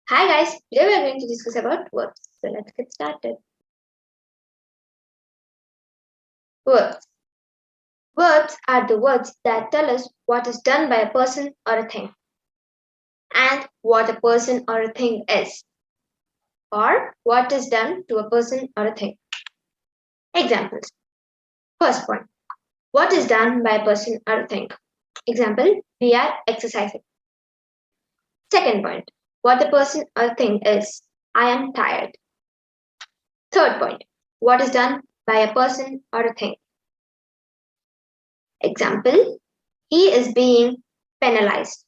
Hi guys, today we are going to discuss about verbs. So let's get started. Verbs. Verbs are the words that tell us what is done by a person or a thing and what a person or a thing is, or what is done to a person or a thing. Examples. First point. What is done by a person or a thing? Example, we are exercising. Second point. What the person or thing is. I am tired. Third point. What is done by a person or a thing? Example, he is being penalized.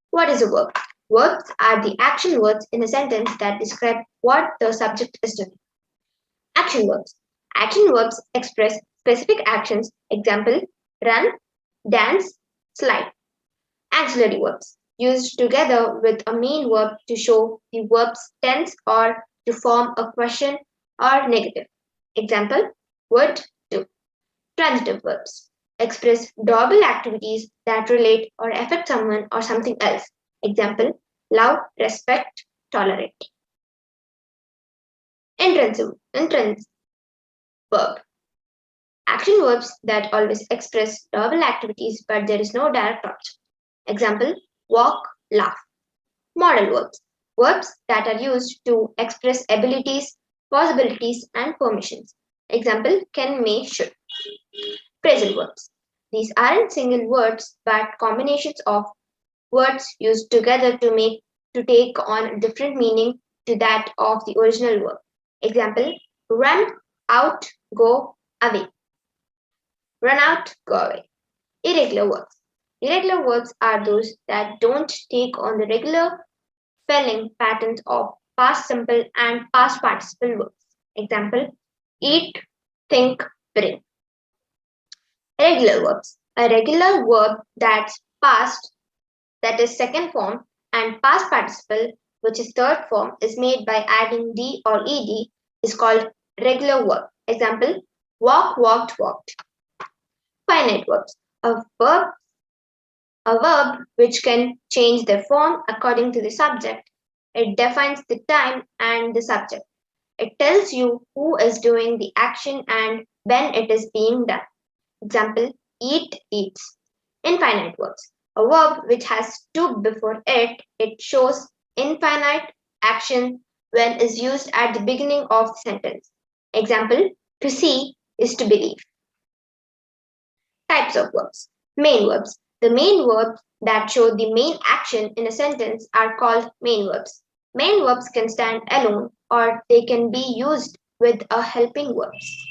What is a verb? Verbs are the action words in a sentence that describe what the subject is doing. Action verbs. Action verbs express specific actions. Example, run, dance, slide. Auxiliary verbs. Used together with a main verb to show the verb's tense or to form a question or negative. Example, would, do. Transitive verbs express double activities that relate or affect someone or something else. Example, love, respect, tolerate. Intransitive verb. Action verbs that always express double activities but there is no direct object. Example, walk, laugh. Modal verbs. Verbs that are used to express abilities, possibilities, and permissions. Example, can, may, should. Phrasal verbs. These aren't single words but combinations of words used together to take on a different meaning to that of the original verb. Example, run, out, go, away. Run out, go away. Irregular verbs. Irregular verbs are those that don't take on the regular spelling patterns of past simple and past participle verbs. Example, eat, think, bring. Regular verbs. A regular verb that's past, that is second form, and past participle, which is third form, is made by adding d or ed, is called regular verb. Example, walk, walked, walked. Finite verbs. A verb which can change their form according to the subject. It defines the time and the subject. It tells you who is doing the action and when it is being done. Example, eat, eats. Infinite verbs. A verb which has to before it, it shows infinite action when is used at the beginning of the sentence. Example, to see is to believe. Types of verbs. Main verbs. The main verbs that show the main action in a sentence are called main verbs. Main verbs can stand alone or they can be used with a helping verbs.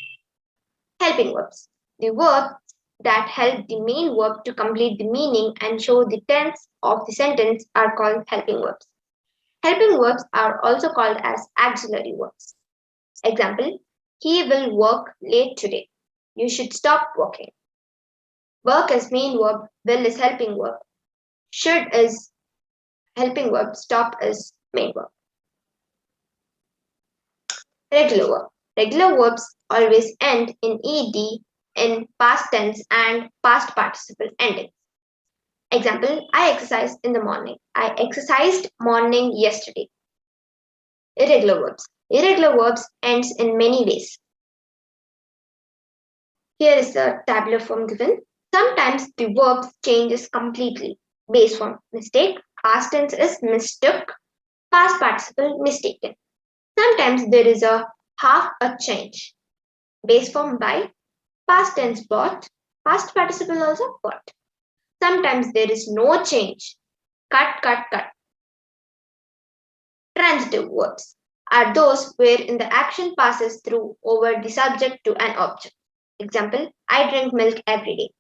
Helping verbs. The verbs that help the main verb to complete the meaning and show the tense of the sentence are called helping verbs. Helping verbs are also called as auxiliary verbs. Example, he will work late today. You should stop working. Work is main verb, will is helping verb, should is helping verb, stop is main verb. Regular verb. Regular verbs always end in ed in past tense and past participle endings. Example, I exercised in the morning. I exercised morning yesterday. Irregular verbs. Irregular verbs ends in many ways. Here is the tabular form given. Sometimes the verb changes completely. Base form mistake, past tense is mistook, past participle mistaken. Sometimes there is a half a change. Base form by, past tense bought, past participle also bought. Sometimes there is no change. Cut, cut, cut. Transitive verbs are those wherein the action passes through over the subject to an object. Example, I drink milk every day.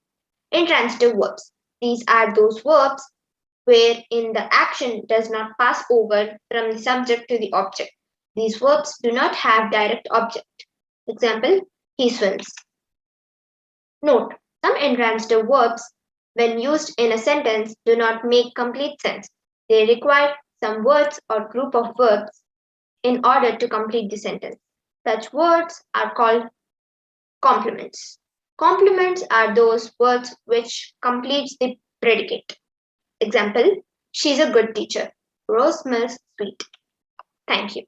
Intransitive verbs. These are those verbs wherein the action does not pass over from the subject to the object. These verbs do not have direct object. Example, he swims. Note, some intransitive verbs, when used in a sentence, do not make complete sense. They require some words or group of verbs in order to complete the sentence. Such words are called complements. Complements are those words which complete the predicate. Example, she's a good teacher. Rose smells sweet. Thank you.